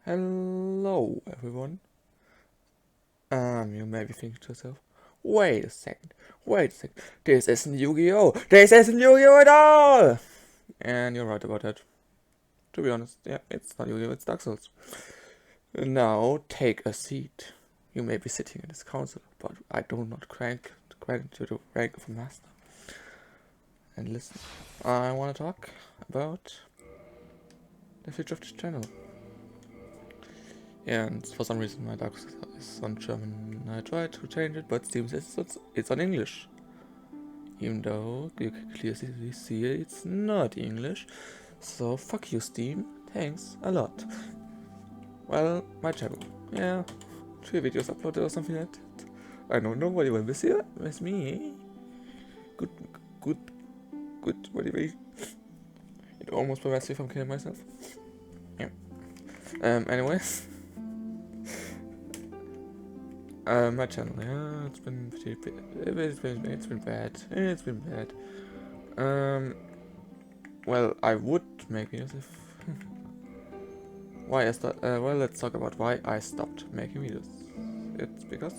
Hello, everyone. You may be thinking to yourself, wait a second, this isn't Yu-Gi-Oh! This isn't Yu-Gi-Oh! At all! And you're right about that. To be honest, yeah, it's not Yu-Gi-Oh! It's Dark Souls. Now, take a seat. You may be sitting in this council, but I do not grant you the rank of a master. And listen, I want to talk about the future of this channel. And for some reason my Dark Souls is on German. I tried to change it, but Steam says it's on English. Even though you can clearly see it's not English. So fuck you, Steam. Thanks a lot. Well, my channel. Yeah, 3 videos uploaded or something like that. I know nobody will miss here. Miss me. Good, good, good motivation. It almost prevents me from killing myself. Yeah. Anyways. My channel, yeah, it's been bad. It's been bad. Well, I would make videos if why I start. Well, let's talk about why I stopped making videos. It's because,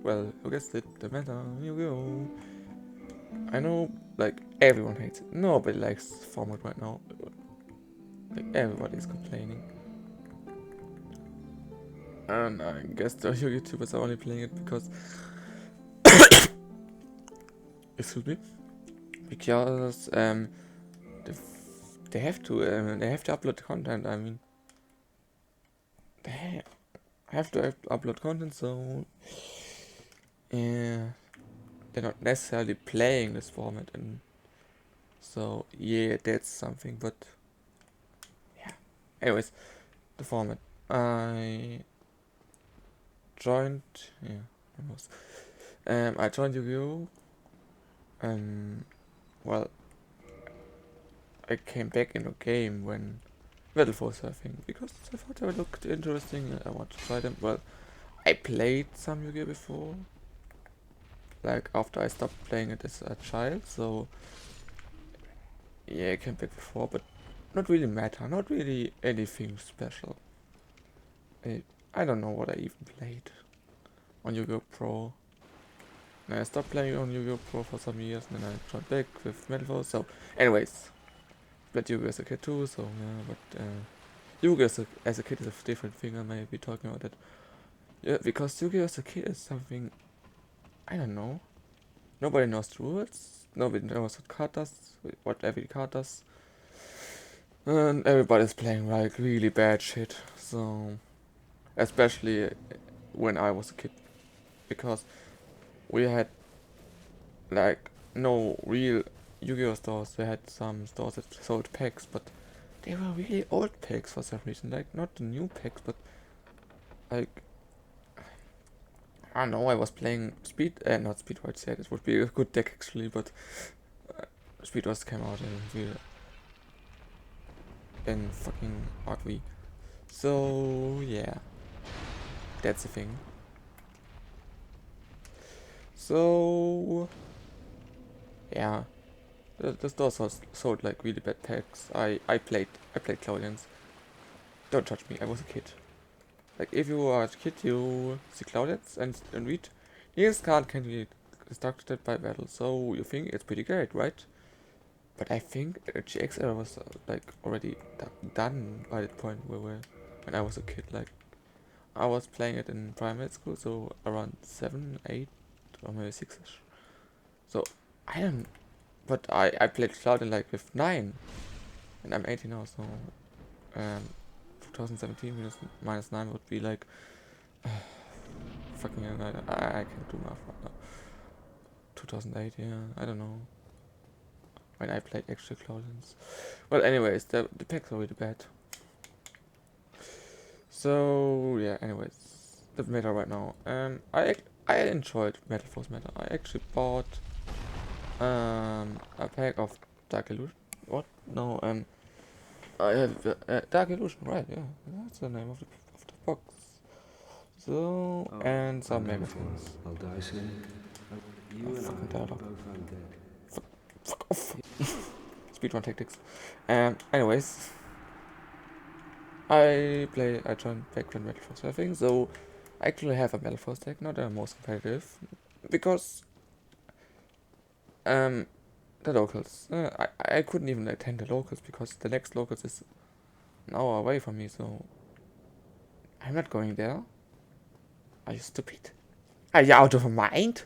well, who guessed it? The meta. Yu-Gi-Oh! I know, like everyone hates it. Nobody likes this format right now. Like everybody's complaining. And I guess the YouTubers are only playing it because, excuse me, because they have to upload content. I mean, they have to upload content, so yeah, they're not necessarily playing this format, and so yeah, that's something. But yeah, anyways, the format. I joined, yeah, almost. I joined Yu-Gi-Oh! Well, I came back in the game when Battle Force, I think, because I thought they looked interesting and I want to try them. Well, I played some Yu-Gi-Oh! Before, like after I stopped playing it as a child, so yeah, I came back before, but not really meta, not really anything special. I don't know what I even played on Yu-Gi-Oh! Pro. And I stopped playing on Yu-Gi-Oh! Pro for some years, and then I joined back with Metal Force. So, anyways, played Yu-Gi-Oh! As a kid too, so yeah, but Yu-Gi-Oh! As a kid is a different thing. I may be talking about that. Yeah, because Yu-Gi-Oh! As a kid is something, I don't know. Nobody knows the rules. Nobody knows what card does, what every card does. And everybody's playing like really bad shit. So, especially when I was a kid. Because we had like no real Yu-Gi-Oh! Stores. We had some stores that sold packs, but they were really old packs for some reason. Like, not the new packs, but like, I don't know, I was playing not Speed White yet, it would be a good deck actually, but Speed Wars came out in fucking RV. So, yeah, that's the thing. So, yeah, the store sold like really bad packs. I played Claudians. Don't judge me, I was a kid. Like, if you are a kid, you see Claudians and read, this card can be constructed by battle, so you think it's pretty great, right? But I think GX era was like already done by that point when I was a kid. Like, I was playing it in primary school, so around 7, 8, or maybe 6ish. So I don't. But I played Cloud in like with 9, and I'm 18 now, so 2017 minus 9 would be like fucking. I can't do math right now. 2008, yeah, I don't know. When I played extra Cloudlands. Well, anyways, the packs are really bad. So yeah, anyways, the meta right now. I enjoyed Metal Force meta. I actually bought a pack of Dark Illusion. What? No, I have Dark Illusion, right? Yeah, that's the name of the box. So and some magazines. I'll die soon. You and Fucking I dialogue. both found dead. Fuck off. Speedrun tactics. Anyways. I joined back when Metal Force surfing, so I actually have a Metal Force deck, not the most competitive, because um the locals. I couldn't even attend the locals because the next locals is an hour away from me, so I'm not going there. Are you stupid? Are you out of your mind?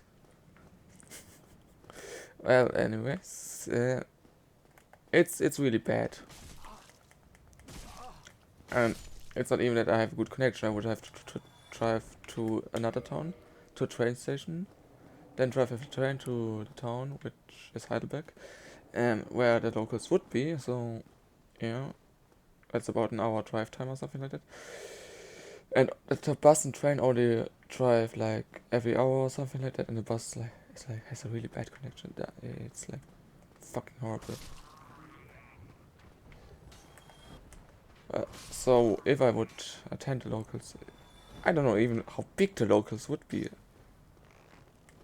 Well, anyways, it's really bad, and it's not even that I have a good connection. I would have to drive to another town, to a train station, then drive with the train to the town, which is Heidelberg, where the locals would be. So, yeah, it's about an hour drive time or something like that. And the bus and train only drive like every hour or something like that, and the bus has a really bad connection. It's like fucking horrible. So if I would attend the locals, I don't know even how big the locals would be. It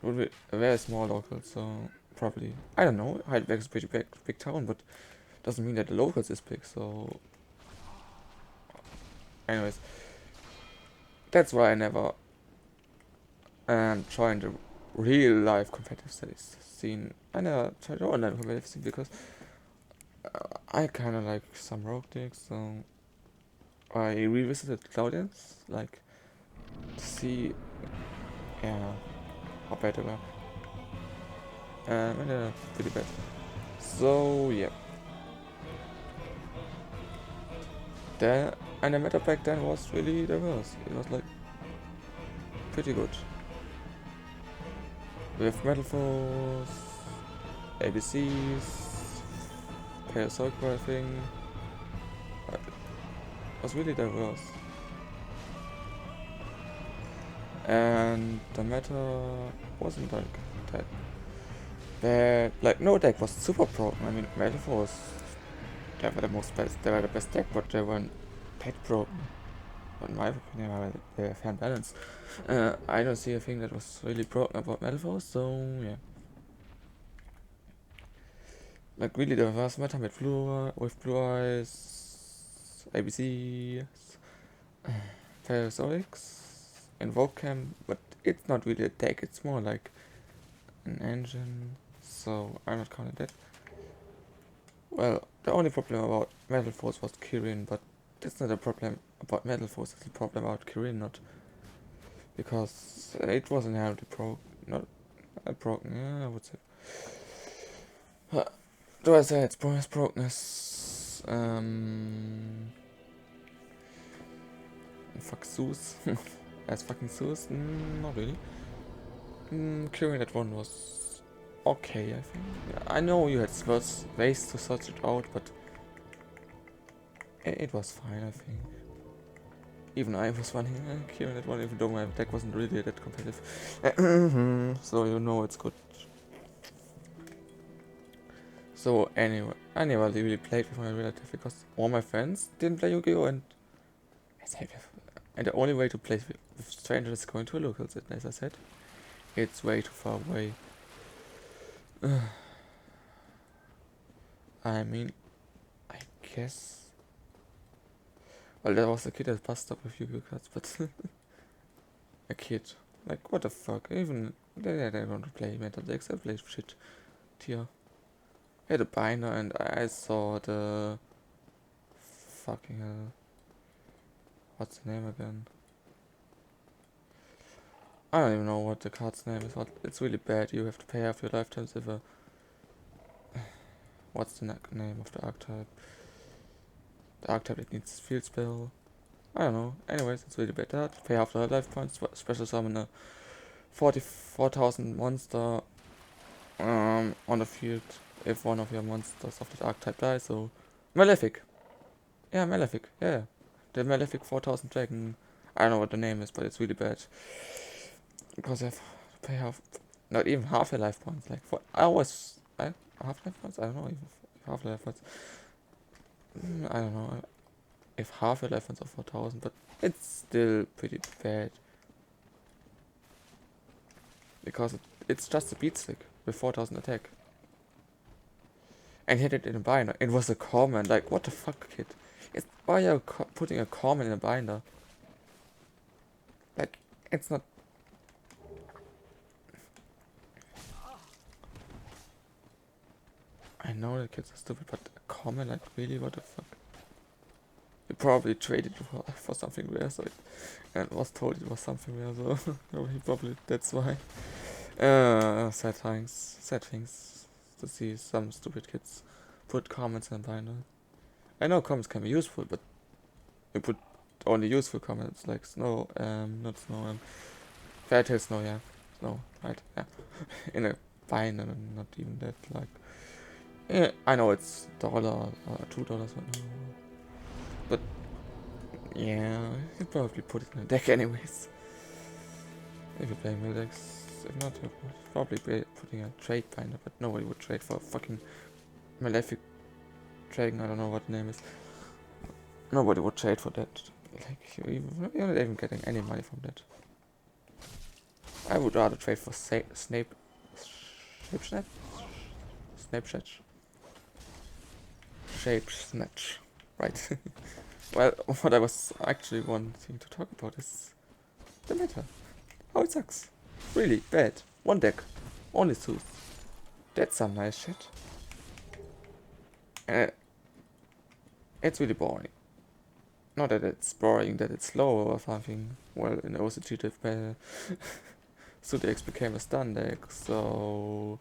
would be a very small local, so probably I don't know. Heidelberg is a pretty big town, but doesn't mean that the locals is big. So, anyways, that's why I never joined the real life competitive studies scene. I never tried the online competitive scene because I kind of like some rogue decks, so I revisited Claudians, like to see, yeah, how bad they were. And they're pretty bad. So yeah, the and the meta back then was really diverse. It was like pretty good. We have Metal Force, ABCs, Parasoic, I think. It was really diverse. And the meta wasn't like that bad. Like no deck was super broken. I mean, Metal Force, they were the best deck, but they weren't that broken. In my opinion, they were fair and balanced. I don't see a thing that was really broken about Metal Force, so yeah. Like really diverse meta with Blue Eyes, ABC, Parasaurix, Invocam, but it's not really a deck, it's more like an engine, so I'm not counting that. Well, the only problem about Metal Force was Kirin, but that's not a problem about Metal Force, it's a problem about Kirin, not because it was inherently not broken, yeah, I would say. Do I say it's brokenness? Fuck Zeus. As fucking Zeus? Not really. Curing that one was okay, I think. Yeah, I know you had ways to search it out, but it was fine, I think. Even I was running curing that one, even though my deck wasn't really that competitive. So you know it's good. So anyway, I never really played with my relative because all my friends didn't play Yu-Gi-Oh! And the only way to play with strangers is going to a local set, as I said. It's way too far away. I mean, I guess. Well, there was a kid at bus stop with Yu-Gi-Oh cards, but a kid. Like, what the fuck? Even they don't play metal decks, they play shit tier. I had a binder and I saw the fucking what's the name again? I don't even know what the card's name is. It's really bad. You have to pay half your lifetimes if a what's the name of the archetype? The archetype that needs field spell. I don't know. Anyways, it's really bad. That pay half the life points. Special summon a 44,000 monster on the field if one of your monsters of that archetype dies. So Malefic. Yeah, Malefic. Yeah, the Malefic 4000 dragon. I don't know what the name is, but it's really bad because you have to pay half, not even half your life points. Like for half life points. I don't know if half life points. I don't know if half your life points are 4000, but it's still pretty bad because it's just a beat stick with 4000 attack. And hit it in a binder. It was a comment, like, what the fuck, kid? Why are you putting a common in a binder? Like, it's not. I know that kids are stupid, but a common, like, really, what the fuck? You probably traded for something rare, so and was told it was something rare, so he probably that's why. Sad things to see some stupid kids put comments in a binder. I know comments can be useful, but you put only useful comments like snow, not snow, fairytale snow, yeah, snow, right, yeah, in a binder, not even that, like, yeah, I know it's $1 or $2, but yeah, you probably put it in a deck anyways. If you're playing mill decks, if not, you're probably putting a trade binder, but nobody would trade for fucking Malefic Dragon, I don't know what the name is. Nobody would trade for that. Like, you're not even getting any money from that. I would rather trade for Snape. Snap? Snape Snatch? Shape Snatch. Right. Well, what I was actually wanting to talk about is the meta. How it sucks. Really bad. One deck. Only two. That's some nice shit. And it's really boring. Not that it's boring, that it's slow or something. Well, in OCG, Sudex became a stun deck, so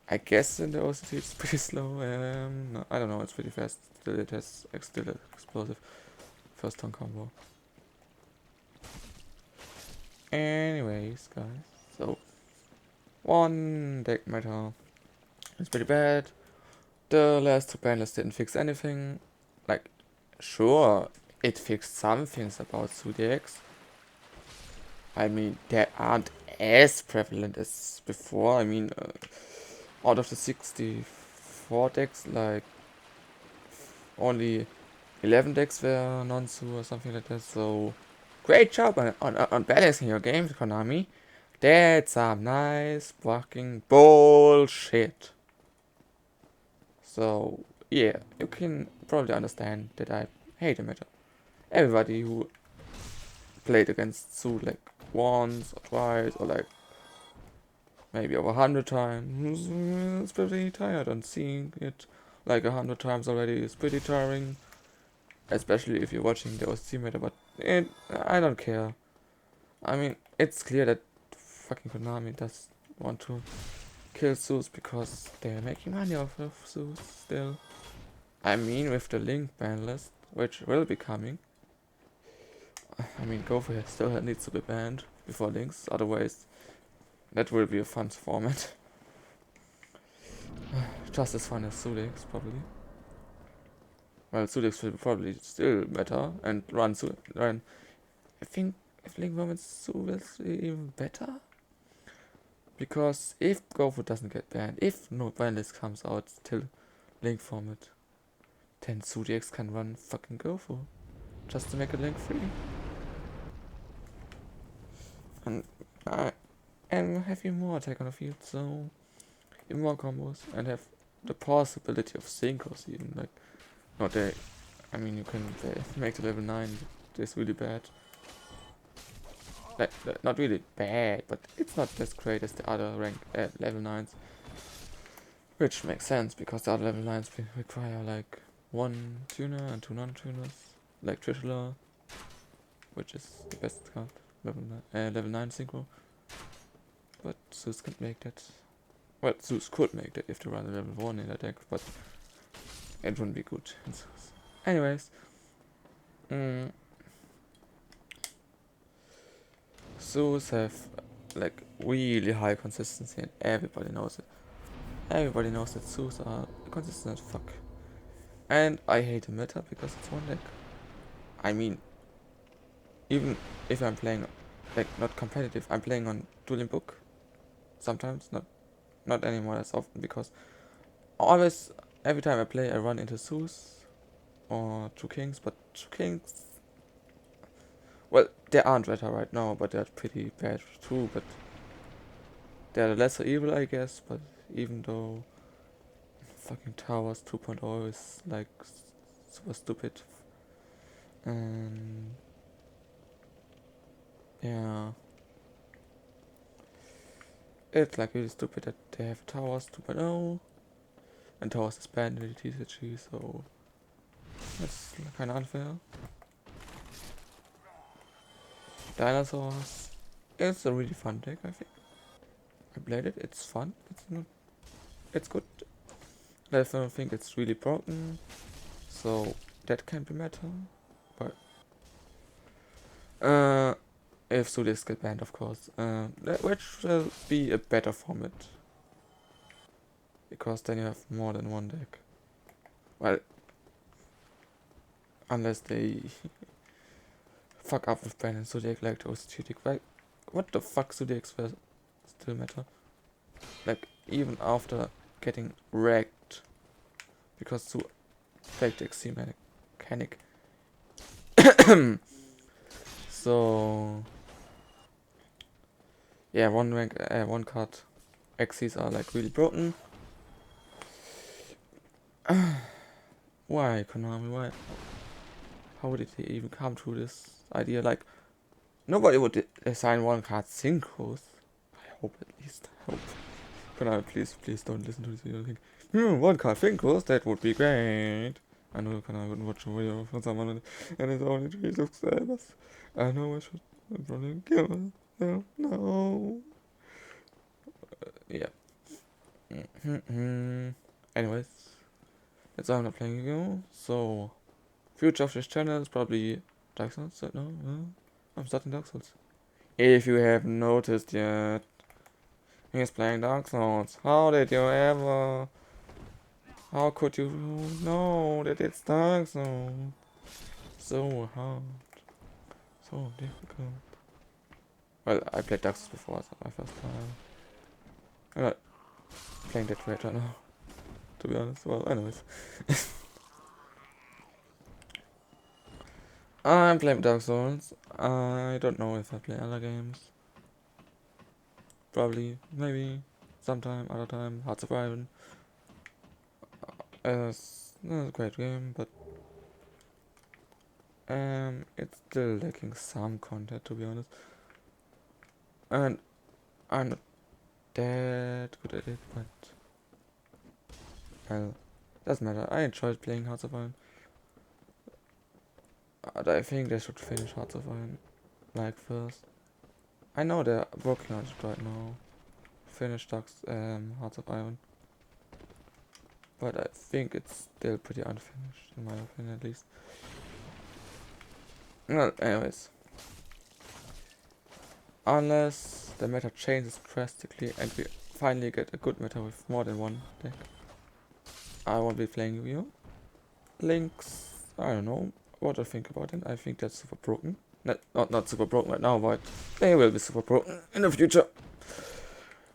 I guess in the OCT it's pretty slow. No, I don't know, it's pretty fast. Still, it has still explosive first turn combo. Anyways, guys, so one deck meta. It's pretty bad. The last two panelists didn't fix anything. Like, sure, it fixed some things about Zodiacs. I mean, they aren't as prevalent as before. I mean, out of the 64 decks, like, only 11 decks were non-su or something like that. So, great job on balancing your games, Konami. That's some nice fucking bullshit. So, yeah, you can probably understand that I hate the meta. Everybody who played against Su like once or twice or like maybe over 100 times is pretty tired, and seeing it like 100 times already is pretty tiring, especially if you're watching the OC meta, but I don't care. I mean, it's clear that fucking Konami does want to kill Zeus because they're making money off of Zeus still. I mean, with the Link ban list, which will be coming, I mean, Gopher still needs to be banned before Links, otherwise that will be a fun format. Just as fun as Sudex, probably. Well, Sudex will probably still better and run. I think if Link Moments Su will be even better. Because if Gofu doesn't get banned, if no ban list comes out till Link format, then Sudex can run fucking Gofu. Just to make a Link free. And have even more attack on the field, so even more combos, and have the possibility of synchros even, like, not that, I mean, you can make the level 9 this really bad. Like, not really bad, but it's not as great as the other rank level 9s. Which makes sense, because the other level 9s require like one tuner and two non-tuners, like Trishula, which is the best card, level 9 synchro. But Zeus can't make that. Well, Zeus could make that if they run a level 1 in the deck, but it wouldn't be good. Anyways, Zeus have like really high consistency, and everybody knows it. Everybody knows that Zeus are consistent as fuck. And I hate the meta because it's one deck. I mean, even if I'm playing like not competitive, I'm playing on Dueling Book sometimes, not anymore as often, because always every time I play I run into Zeus or Two Kings, but Two Kings, well, they aren't better right now, but they're pretty bad too, but they're the lesser evil, I guess. But even though fucking Towers 2.0 is like super stupid. And yeah, it's like really stupid that they have Towers 2.0 and Towers is banned in the TCG, so that's kind of unfair. Dinosaurs. It's a really fun deck, I think. I played it. It's fun. It's not. It's good. I don't think it's really broken, so that can be meta. But if Zodiacs get banned, of course, which will be a better format because then you have more than one deck. Well, unless they fuck up with banning Zodiac like those cheating. Like, what the fuck, Zodiacs were still meta? Like, even after getting wrecked because to fake the XC mechanic. So yeah, one card XCs are like really broken. Why, Konami? Why? How did they even come to this idea? Like, nobody would assign one card synchros. I hope at least. I hope. Konami, please don't listen to this video and think, one card synchros, that would be great. I know Konami wouldn't watch a video from someone and it's only 3 subscribers. I know I should probably kill her. No. Yeah. Anyways, that's why I'm not playing Yu-Gi-Oh! So, future of this channel is probably Dark Souls. No, I'm starting Dark Souls. If you haven't noticed yet, he's playing Dark Souls. How did you ever? How could you know that it's Dark Souls? So hard. So difficult. Well, I played Dark Souls before, so my first time. I'm not playing that right now, to be honest. Well, anyways. I'm playing Dark Souls. I don't know if I play other games. Probably, maybe, sometime, other time. Hearts of Iron. It's not a great game, but it's still lacking some content, to be honest. And I'm not that good at it, but well, doesn't matter. I enjoyed playing Hearts of Iron. I think they should finish Hearts of Iron like first. I know they're working on it right now. Finish Hearts of Iron. But I think it's still pretty unfinished, in my opinion at least. Well, anyways. Unless the meta changes drastically and we finally get a good meta with more than one deck, I won't be playing Yu-Gi-Oh! Links, I don't know what I think about it. I think that's super broken. Not super broken right now, but they will be super broken in the future.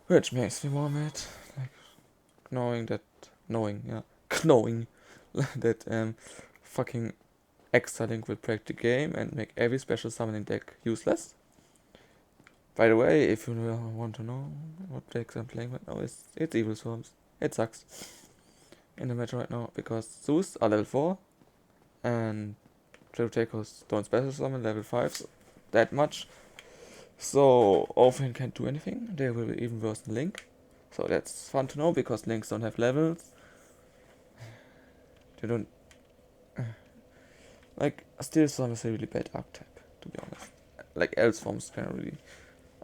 Which makes me more mad. Like, knowing that fucking Extra Link will break the game and make every special summoning deck useless. By the way, if you want to know what decks I'm playing right now, it's Evil Swarms. It sucks in the match right now because Zeus are level 4 and Tributakos don't special summon level 5 so that much. So Orphan can't do anything. They will be even worse than Link. So that's fun to know because Links don't have levels. They don't like Steel Storm is a really bad archetype, to be honest. Like Else forms can really.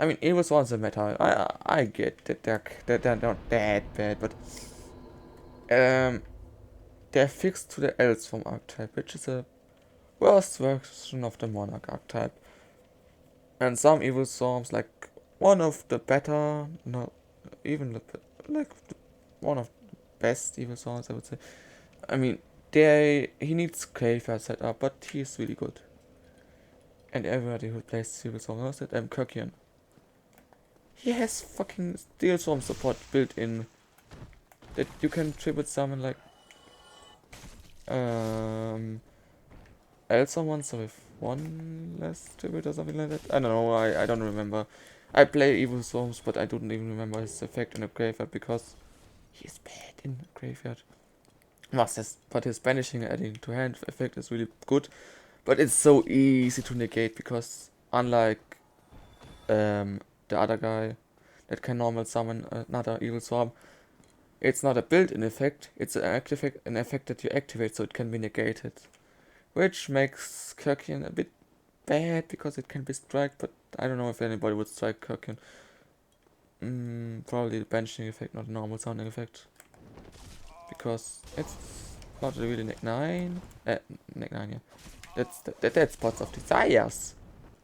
I mean, Evil Swarms are meta. I get that they're not that bad, but they're fixed to the Else form archetype, which is a worst version of the Monarch archetype. And some Evil Swarms, like one of the better, not even like one of the best Evil Swarms, I would say. I mean, he needs graveyard setup, but he's really good. And everybody who plays Evil Swarm knows that. Kirkian. He has fucking Steel Storm support built in. That you can tribute summon like Elsa once with one less tribute or something like that. I don't know, I don't remember. I play Evil Storms, but I don't even remember his effect in the graveyard because he's bad in the graveyard. But his banishing and adding to hand effect is really good. But it's so easy to negate because unlike the other guy that can normal summon another evil swarm, it's not a built-in effect, it's an effect that you activate so it can be negated. Which makes Kirkian a bit bad because it can be strike, but I don't know if anybody would strike Kirkian. Probably the banishing effect, not a normal sounding effect. Because it's not really neck 9. Neck 9, yeah. That's the dead spots of desires.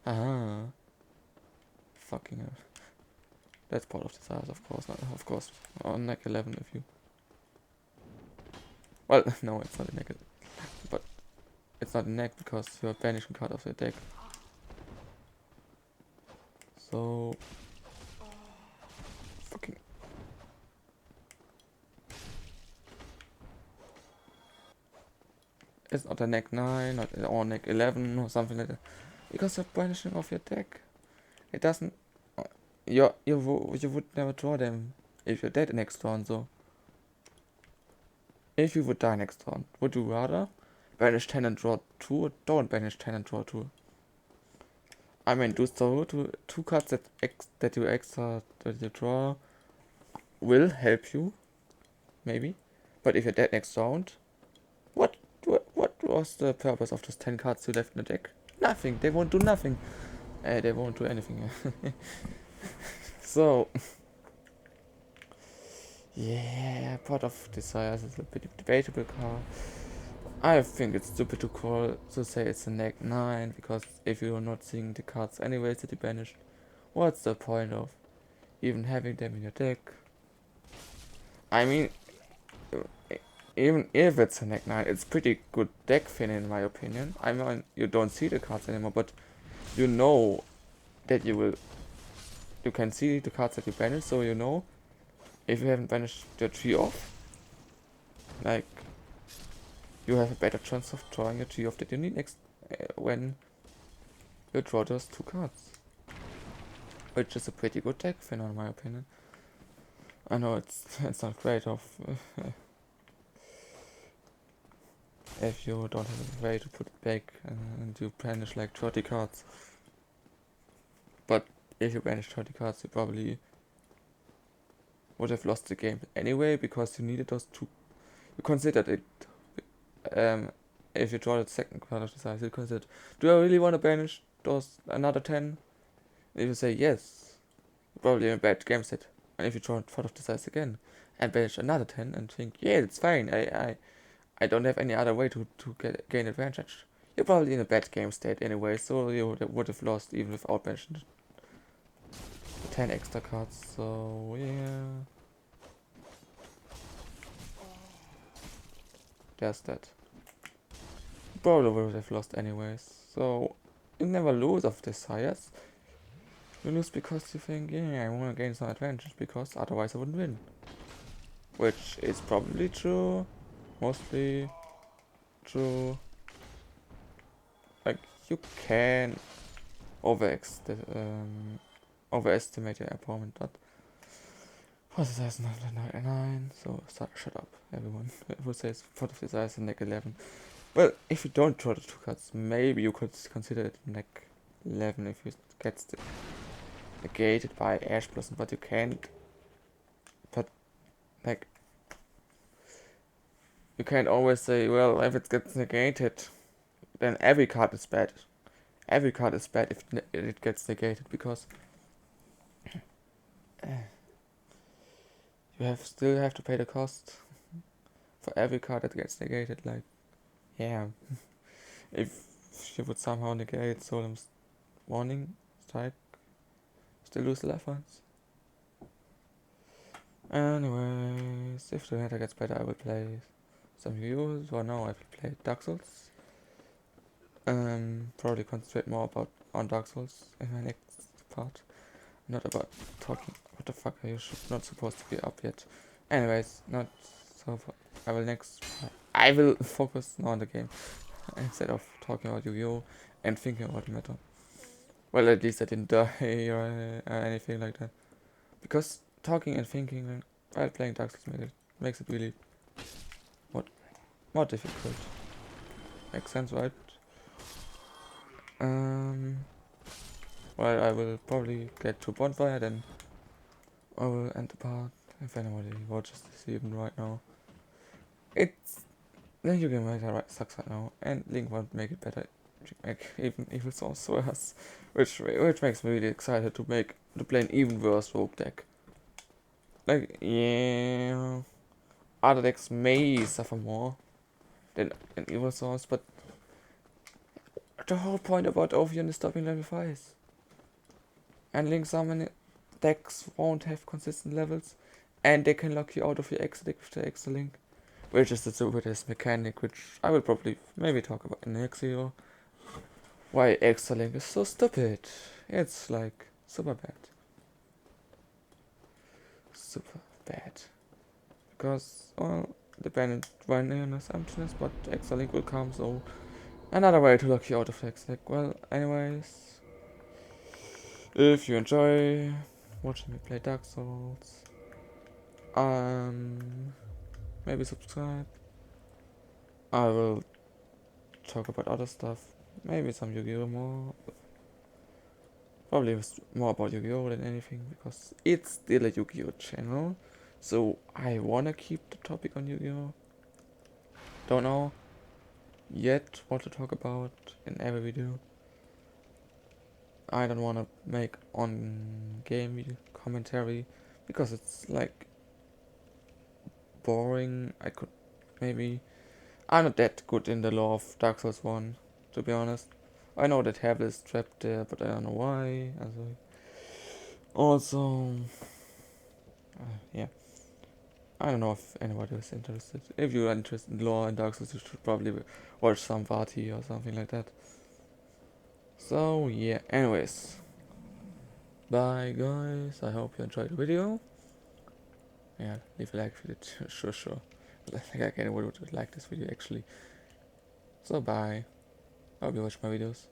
Ah. Fucking hell. That's part of desires, of course. Not, of course. On neck 11 if you... Well, no, it's not a neck. But it's not a neck because you're banishing card of the deck. So... Fucking... It's not a neck 9 or neck 11 or something like that. Because you're banishing off your deck. It doesn't... You would never draw them if you're dead next turn, so... If you would die next turn, would you rather banish 10 and draw 2 or don't banish 10 and draw 2? I mean, do so to 2 cards that you draw will help you, maybe. But if you're dead next round, what was the purpose of those 10 cards you left in the deck? Nothing. They won't do nothing. They won't do anything. So, yeah, Pot of Desires is a bit debatable card. I think it's stupid to say it's a neck 9, because if you're not seeing the cards anyways that you banished, what's the point of even having them in your deck? I mean, even if it's a neck 9, it's pretty good deck fin in my opinion. I mean, you don't see the cards anymore, but you know that you can see the cards that you banished, so you know if you haven't banished your tree off, like, you have a better chance of drawing a tree off that you need next when you draw those 2 cards. Which is a pretty good deck fin in my opinion. I know it's not great of if you don't have a way to put it back and you banish like 30 cards. But if you banish 30 cards, you probably would have lost the game anyway, because you needed those 2. You considered it. If you draw the second card of the size, you considered, do I really want to banish those another 10? If you say yes, you're probably in a bad game set. And if you draw part of the size again and banish another 10 and think, yeah, it's fine, I don't have any other way to gain advantage, you're probably in a bad game state anyway, so you would have lost even without banishing the 10 extra cards, so yeah. There's that. You probably would have lost anyways, so you never lose of desires. You lose because you think, yeah, I want to gain some advantage, because otherwise I wouldn't win. Which is probably true, mostly true. Like, you can overestimate your opponent, but what is that? 9, so shut up, everyone. Who says Pot of Desires in neck 11? Well, if you don't draw the 2 cards, maybe you could consider it neck 11 if it gets negated by Ash Blossom, but you can't. But, like, you can't always say, well, if it gets negated, then every card is bad. Every card is bad if it gets negated, because you still have to pay the cost for every card that gets negated. Like, yeah, if you would somehow negate Solemn's Warning Strike, still lose the left ones. Anyways, if the meta gets better, I will play some Yu-Gi-Oh! For now, I will play Dark Souls. Probably concentrate more on Dark Souls in my next part. Not about talking. What the fuck are you not supposed to be up yet? Anyways, not so. I will focus now on the game instead of talking about Yu-Gi-Oh! And thinking about the meta. Well, at least I didn't die or anything like that. Because talking and thinking while playing Dark Souls makes it really more difficult. Makes sense, right? Um, well, I will probably get to bonfire, then I will end the part. If anybody watches this even right now, it's then you can make it right sucks right now, and Link won't make it better. Make even evil source worse, which makes me really excited to play an even worse rogue deck. Like yeah, other decks may suffer more than an evil source, but the whole point about Ovian is stopping level 5s. And Link summon decks won't have consistent levels, and they can lock you out of your extra deck with the extra Link, which is the stupidest mechanic, which I will probably maybe talk about in the next video. Why extra Link is so stupid. It's like super bad. Super bad. Because, well, dependent when an assumption is, but extra Link will come, so another way to lock you out of the extra deck. Well, anyways, if you enjoy watching me play Dark Souls, maybe subscribe. I will talk about other stuff, maybe some Yu-Gi-Oh more. Probably more about Yu-Gi-Oh than anything, because it's still a Yu-Gi-Oh channel. So I wanna keep the topic on Yu-Gi-Oh. Don't know yet what to talk about in every video. I don't wanna make on game video commentary because it's like boring. I could maybe I'm not that good in the lore of Dark Souls 1, to be honest. I know that Heaven is trapped there, but I don't know why. Also, yeah. I don't know if anybody is interested. If you're interested in lore and Dark Souls, you should probably watch some Vati or something like that. So, yeah. Anyways. Bye, guys. I hope you enjoyed the video. Yeah, leave a like if you did. Sure. I think I would like this video, actually. So, bye. I hope you watch my videos.